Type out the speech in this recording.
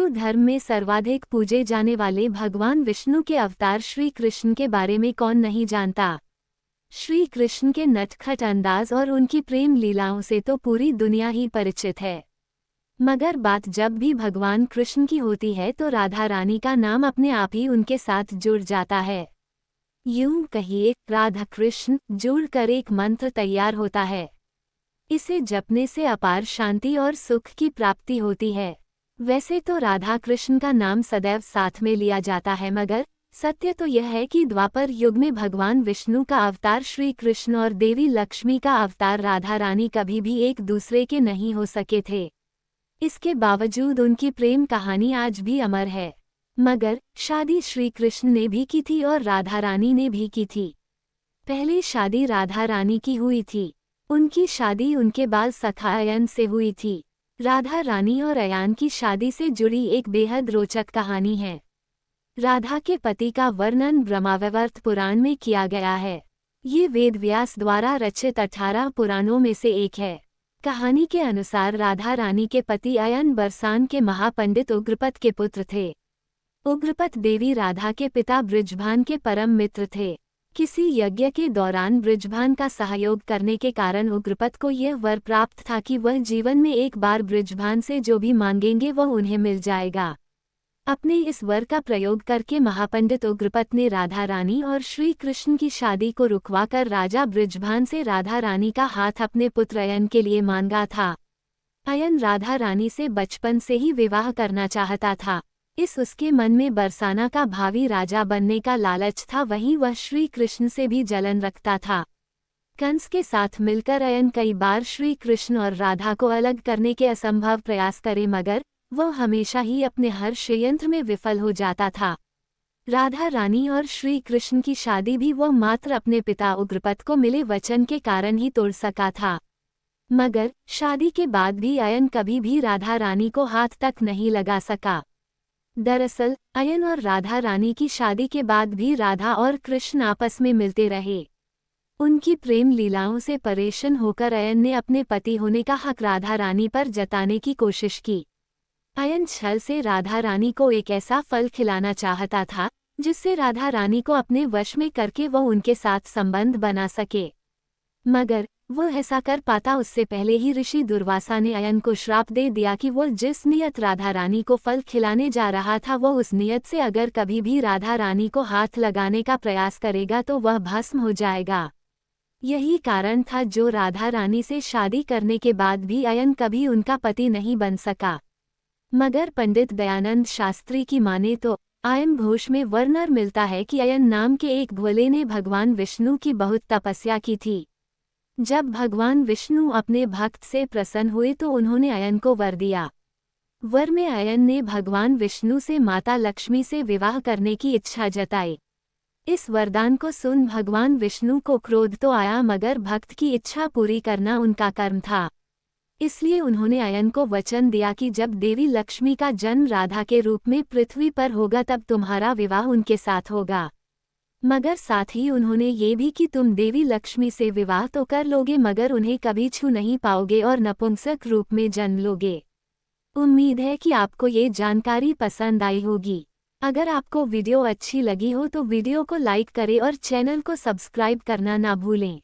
धर्म में सर्वाधिक पूजे जाने वाले भगवान विष्णु के अवतार श्री कृष्ण के बारे में कौन नहीं जानता। श्री कृष्ण के नटखट अंदाज और उनकी प्रेम लीलाओं से तो पूरी दुनिया ही परिचित है। मगर बात जब भी भगवान कृष्ण की होती है तो राधा रानी का नाम अपने आप ही उनके साथ जुड़ जाता है। यूं कहिए, राधा कृष्ण जुड़कर एक मंत्र तैयार होता है। इसे जपने से अपार शांति और सुख की प्राप्ति होती है। वैसे तो राधा कृष्ण का नाम सदैव साथ में लिया जाता है, मगर सत्य तो यह है कि द्वापर युग में भगवान विष्णु का अवतार श्री कृष्ण और देवी लक्ष्मी का अवतार राधा रानी कभी भी एक दूसरे के नहीं हो सके थे। इसके बावजूद उनकी प्रेम कहानी आज भी अमर है। मगर शादी श्री कृष्ण ने भी की थी और राधा रानी ने भी की थी। पहले शादी राधा रानी की हुई थी। उनकी शादी उनके बाल सखा अयन से हुई थी। राधा रानी और अयान की शादी से जुड़ी एक बेहद रोचक कहानी है। राधा के पति का वर्णन ब्रह्मावैवर्त पुराण में किया गया है। ये वेद व्यास द्वारा रचित 18 पुराणों में से एक है। कहानी के अनुसार राधा रानी के पति अयन बरसान के महापंडित उग्रपद के पुत्र थे। उग्रपद देवी राधा के पिता बृजभान के परम मित्र थे। किसी यज्ञ के दौरान बृजभान का सहयोग करने के कारण उग्रपद को यह वर प्राप्त था कि वह जीवन में एक बार बृजभान से जो भी मांगेंगे वह उन्हें मिल जाएगा। अपने इस वर का प्रयोग करके महापंडित उग्रपद ने राधा रानी और श्री कृष्ण की शादी को रुकवाकर राजा बृजभान से राधा रानी का हाथ अपने पुत्र अयन के लिए मांगा था। अयन राधा रानी से बचपन से ही विवाह करना चाहता था। उसके मन में बरसाना का भावी राजा बनने का लालच था, वहीं वह श्री कृष्ण से भी जलन रखता था। कंस के साथ मिलकर अयन कई बार श्री कृष्ण और राधा को अलग करने के असंभव प्रयास करे, मगर वह हमेशा ही अपने हर षड्यंत्र में विफल हो जाता था। राधा रानी और श्री कृष्ण की शादी भी वह मात्र अपने पिता उग्रपद को मिले वचन के कारण ही तोड़ सका था। मगर शादी के बाद भी अयन कभी भी राधा रानी को हाथ तक नहीं लगा सका। दरअसल अयन और राधा रानी की शादी के बाद भी राधा और कृष्ण आपस में मिलते रहे। उनकी प्रेम लीलाओं से परेशान होकर अयन ने अपने पति होने का हक राधा रानी पर जताने की कोशिश की। अयन छल से राधा रानी को एक ऐसा फल खिलाना चाहता था जिससे राधा रानी को अपने वश में करके वह उनके साथ संबंध बना सके। मगर वह ऐसा कर पाता उससे पहले ही ऋषि दुर्वासा ने अयन को श्राप दे दिया कि वह जिस नियत राधा रानी को फल खिलाने जा रहा था वह उस नियत से अगर कभी भी राधा रानी को हाथ लगाने का प्रयास करेगा तो वह भस्म हो जाएगा। यही कारण था जो राधा रानी से शादी करने के बाद भी अयन कभी उनका पति नहीं बन सका। मगर पंडित दयानंद शास्त्री की माने तो आयन घोष में वर्णन मिलता है कि अयन नाम के एक भोले ने भगवान विष्णु की बहुत तपस्या की थी। जब भगवान विष्णु अपने भक्त से प्रसन्न हुए तो उन्होंने अयन को वर दिया। वर में अयन ने भगवान विष्णु से माता लक्ष्मी से विवाह करने की इच्छा जताई। इस वरदान को सुन भगवान विष्णु को क्रोध तो आया, मगर भक्त की इच्छा पूरी करना उनका कर्म था। इसलिए उन्होंने अयन को वचन दिया कि जब देवी लक्ष्मी का जन्म राधा के रूप में पृथ्वी पर होगा तब तुम्हारा विवाह उनके साथ होगा। मगर साथ ही उन्होंने ये भी कि तुम देवी लक्ष्मी से विवाह तो कर लोगे मगर उन्हें कभी छू नहीं पाओगे और नपुंसक रूप में जन्म लोगे। उम्मीद है कि आपको ये जानकारी पसंद आई होगी। अगर आपको वीडियो अच्छी लगी हो तो वीडियो को लाइक करें और चैनल को सब्सक्राइब करना ना भूलें।